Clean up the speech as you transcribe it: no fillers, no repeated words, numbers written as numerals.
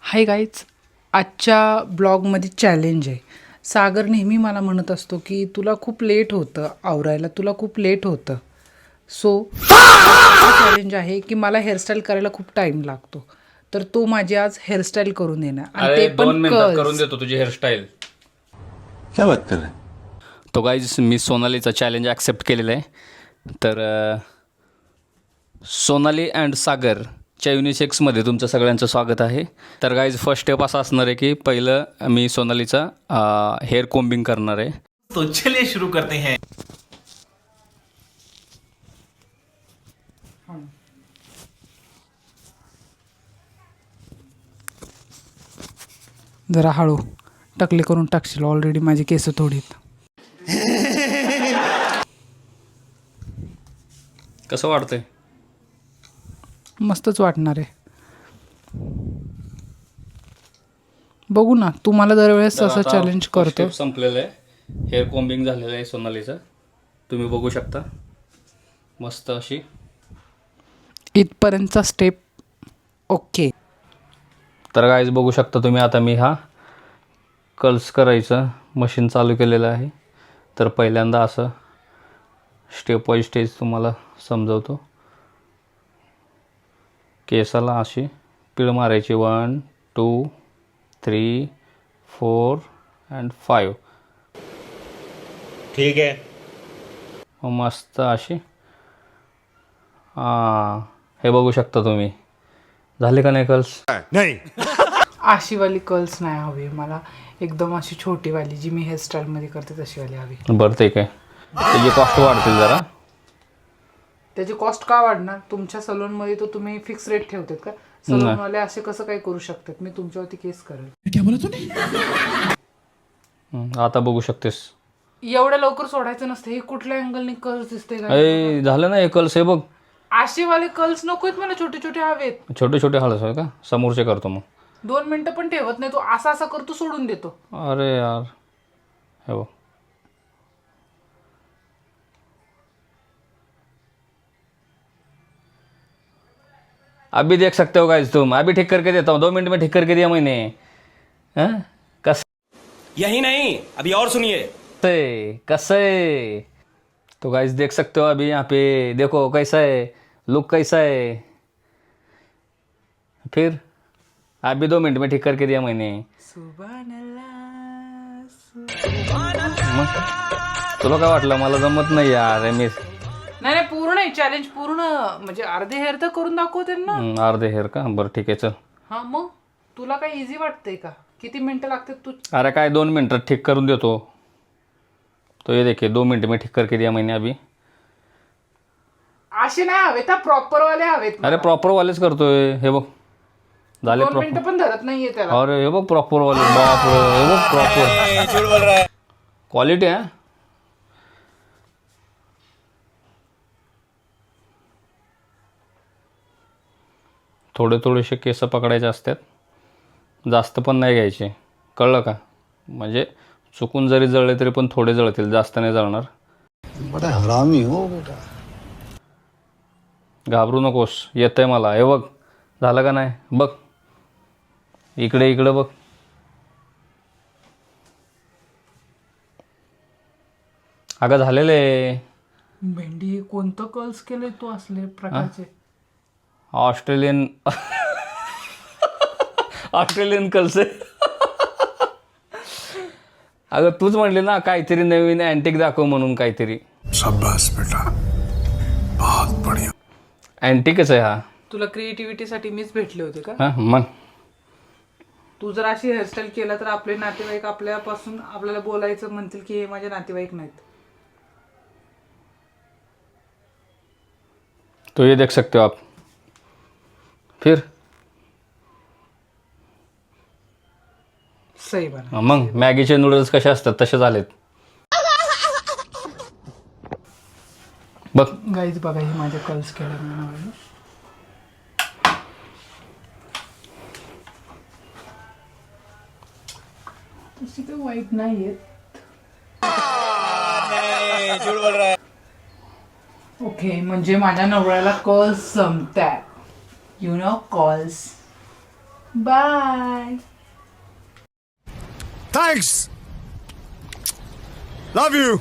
Hi guys, आजच्या ब्लॉगमध्ये challenge आहे. सागर नेहमी मला म्हणत असतो की तुला खूप लेट होतं आवरायला, तुला खूप लेट होतं. सो चॅलेंज आहे की मला हेअरस्टाईल करायला खूप टाईम लागतो, तर तो माझी आज हेअरस्टाईल करून देणार आणि ते पण 2 मिनिटात करून देतो तुझी हेअरस्टाईल. क्या बात कर रहे हैं? तो गाईज मी सोनालीचा चॅलेंज ॲक्सेप्ट केलेला आहे. तर सोनाली अँड सागरच्या युनिसेक्समध्ये तुमचं सगळ्यांचं स्वागत आहे. तर गाईज फर्स्ट स्टेप असा असणार आहे की पहिलं मी सोनालीचा हेअर कोम्बिंग करणार आहे. तो चलिए शुरू करते हैं. जरा हळू टकले करून टाकशील, ऑलरेडी माझी केस थोडीत. कसं वाटतंय? मस्तच वाटणार आहे. बघू ना, तू मला दरवेळेस असं चॅलेंज करतो. संपलेलं आहे, हेअर कोम्बिंग झालेलं आहे सोनालीचं, तुम्ही बघू शकता. मस्त अशी इथपर्यंतचा स्टेप ओके. तर गाईज बघू शकता तुम्ही. आता मी हा कर्ल्स करायचं मशीन चालू केलेलं आहे. तर पहिल्यांदा असं स्टेप बाय स्टेज तुम्हाला समजवतो. केसाला अशी पीळ मारायची 1 2 3 4 अँड 5. ठीक है. मस्त अशी. हे बघू शकता तुम्ही. झाले का नाही कर्ल्स? अशीवाली कर्ल्स नाही हवी मला, एकदम अशी छोटीवाली जी मी हेअरस्टाईलमध्ये करते तशीवाली हवी. बरं ते काय, त्याची कॉस्ट वाढतील जरा. त्याची कॉस्ट का वाढणार? तुमच्या सलूनमध्ये तो तुम्ही फिक्स रेट ठेवतात का? सलूनवाले असे कसं काय करू शकतात? मी तुमच्यावरती केस करेल. आता बघू शकतेस. एवढ्या लवकर सोडायचं नसतं. हे कुठल्या अँगलने कर्ल्स दिसते का? ए झालं ना हे कर्ल्स. हे बघ, अशीवाले कर्ल्स नकोत मला, छोटे छोटे हवेत. छोटे छोटे हळस आहे का? समोरचे करतो मग. 2 मिनिटं पण ठेवत नाही तो, असा असा करतो सोडून देतो. अरे यार, हे बघ. अभी देख सकते हो गाइस तुम, अभी ठीक करके देता हूँ, 2 मिनट में ठीक करके दिया मैंने. हाँ? यही नहीं, अभी और सुनिए. कैसे तो गाइस देख सकते हो अभी यहाँ पे. देखो कैसा है लुक, कैसा है. फिर अभी 2 मिनट में ठीक करके दिया मैंने. मग तुला काय वाटलं मला जमत नाही यार? मी नाही नाही, पूर्ण आहे चॅलेंज, पूर्ण म्हणजे अर्धे हेअर तर करून दाखवते ना. अर्धे हेअर का? बरं ठीक आहे चल. हा मग तुला काय इझी वाटतंय का? किती मिनिटं लागतात तू? अरे काय 2 मिनटात ठीक करून देतो. तो ये देखिए 2 मिनट में ठीक करके दिया मैंने अभी. असे नाही हवेत, प्रॉपर वाले हवेत. अरे प्रॉपर वालेच करतोय. हे बघ झाले 2 मिनिटं पण धरत नाहीये त्याला. अरे हे बघ प्रॉपर वाले. बापरे, हे बघ प्रॉपर क्वालिटी आहे. थोडे थोडेसे केस पकडायचे असतात, जास्त पण नाही घ्यायचे, कळलं का? म्हणजे चुकून जरी जळले तरी पण थोडे जळतील, जास्त नाही जळणार. बड़ा हरामी हो बेटा. घाबरू नकोस, येतंय मला. हे बघ झालं का नाही? बघ इकडे इकडे बघ. अगं झालेले. भेंडी कोणतं कर्ल्स केलंय तू असले प्रकारचे? ऑस्ट्रेलियन ऑस्ट्रेलियन कल्स आहे. अगं तूच म्हणली ना काहीतरी नवीन अँटिक दाखव म्हणून. काहीतरी शाबाश बेटा, बहुत बढ़िया. अँटिकच आहे हा. तुला क्रिएटिव्हिटीसाठी मीच भेटले होते का? हा मग तू जर अशी हेअरस्टाईल केला तर आपले नातेवाईक आपल्यापासून आपल्याला बोलायचं म्हणतील की हे माझे नातेवाईक नाहीत. तो ये देख सकते हो आप. फिर सही बना. मग मॅगीचे नूडल्स कसे असतात तसे झालेत. बघ गाईज बघा, ही माझे कर्ल्स केल्या मी. तशी काही वाईट नाहीये. ओके, म्हणजे माझ्या नवऱ्याला कर्ल्स जमतात. You know curls. Bye. Thanks, love you.